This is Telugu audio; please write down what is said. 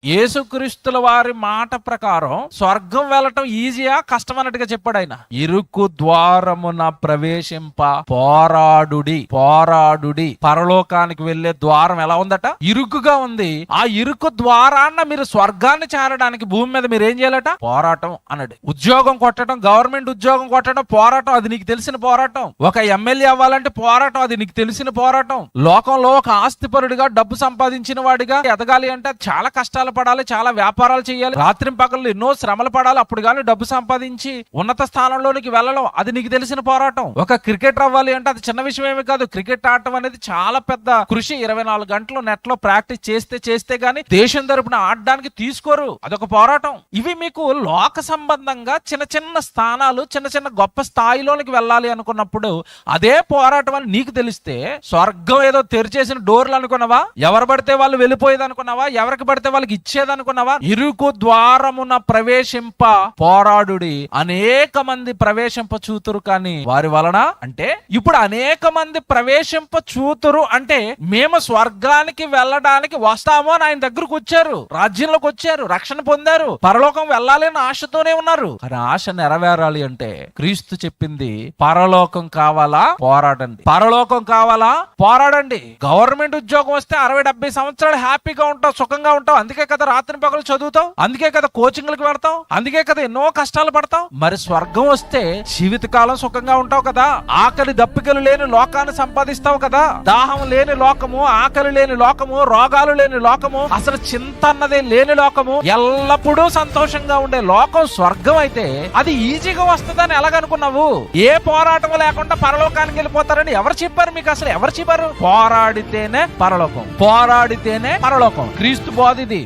యేసుక్రీస్తుల వారి మాట ప్రకారం స్వర్గం వెళ్ళటం ఈజీయా కష్టం అన్నట్టుగా చెప్పాడు ఆయన. ఇరుకు ద్వారమున ప్రవేశింప పోరాడుడి. పరలోకానికి వెళ్లే ద్వారం ఎలా ఉందట? ఇరుకుగా ఉంది. ఆ ఇరుకు ద్వారాన్న మీరు స్వర్గాన్ని చేరడానికి భూమి మీద మీరు ఏం చేయాలట? పోరాటం అన్నాడు. ఉద్యోగం కొట్టడం, గవర్నమెంట్ ఉద్యోగం కొట్టడం పోరాటం, అది నీకు తెలిసిన పోరాటం. ఒక ఎమ్మెల్యే అవ్వాలంటే పోరాటం, అది నీకు తెలిసిన పోరాటం. లోకంలో ఒక ఆస్తిపరుడిగా, డబ్బు సంపాదించిన వాడిగా ఎదగాలి అంటే చాలా కష్టాలు పడాలి, చాలా వ్యాపారాలు చేయాలి, రాత్రి పగళ్ళు ఎన్నో శ్రమలు పడాలి, అప్పుడు కానీ డబ్బు సంపాదించి ఉన్నత స్థానంలోనికి వెళ్ళడం, అది నీకు తెలిసిన పోరాటం. ఒక క్రికెటర్ అవ్వాలి అంటే అది చిన్న విషయం ఏమి కాదు. క్రికెట్ ఆడటం అనేది చాలా పెద్ద కృషి. 24 గంటలు నెట్ లో ప్రాక్టీస్ చేస్తే గానీ దేశం తరపున ఆడడానికి తీసుకోరు, అదొక పోరాటం. ఇవి మీకు లోక సంబంధంగా చిన్న చిన్న స్థానాలు, చిన్న చిన్న గొప్ప స్థాయిలోనికి వెళ్ళాలి అనుకున్నప్పుడు అదే పోరాటం అని నీకు తెలిస్తే, స్వర్గం ఏదో తెరిచేసిన డోర్లు అనుకున్నావా? ఎవరు పడితే వాళ్ళు వెళ్ళిపోయేది అనుకున్నావా? ఎవరికి పడితే వాళ్ళకి ఇచ్చేది అనుకున్నావా? ఇరుకు ద్వారమున ప్రవేశింప పోరాడుడి. అనేక మంది ప్రవేశింప చూతురు కానీ వారి వలన, అంటే ఇప్పుడు అనేక మంది ప్రవేశింప చూతురు అంటే మేము స్వర్గానికి వెళ్ళడానికి వస్తామో అని ఆయన దగ్గరకు వచ్చారు, రాజ్యంలోకి వచ్చారు, రక్షణ పొందారు, పరలోకం వెళ్ళాలి అని ఆశతోనే ఉన్నారు. కానీ ఆశ నెరవేరాలి అంటే క్రీస్తు చెప్పింది పరలోకం కావాలా? పోరాడండి. పరలోకం కావాలా? పోరాడండి. గవర్నమెంట్ ఉద్యోగం వస్తే 60-70 సంవత్సరాలు హ్యాపీగా ఉంటావు, సుఖంగా ఉంటావు. అందుకే కదా రాత్రి పగలు చదువుతావు, అందుకే కదా కోచింగ్లకు వెళ్తావు, అందుకే కదా ఎన్నో కష్టాలు పడతావు. మరి స్వర్గం వస్తే జీవితకాలం సుఖంగా ఉంటావు కదా. ఆకలి దప్పికలు లేని లోకాన్ని సంపాదిస్తావు కదా. దాహం లేని లోకము, ఆకలి లేని లోకము, రోగాలు లేని లోకము, అసలు చింత అన్నదే లేని లోకము, ఎల్లప్పుడూ సంతోషంగా ఉండే లోకం స్వర్గం అయితే అది ఈజీగా వస్తుందని ఎలాగనుకున్నావు? ఏ పోరాటం లేకుండా పరలోకానికి వెళ్ళిపోతారని ఎవరు చెప్పారు మీకు? అసలు ఎవరు చెప్పారు? పోరాడితేనే పరలోకం, పోరాడితేనే పరలోకం. క్రీస్తు బోధ ఇది.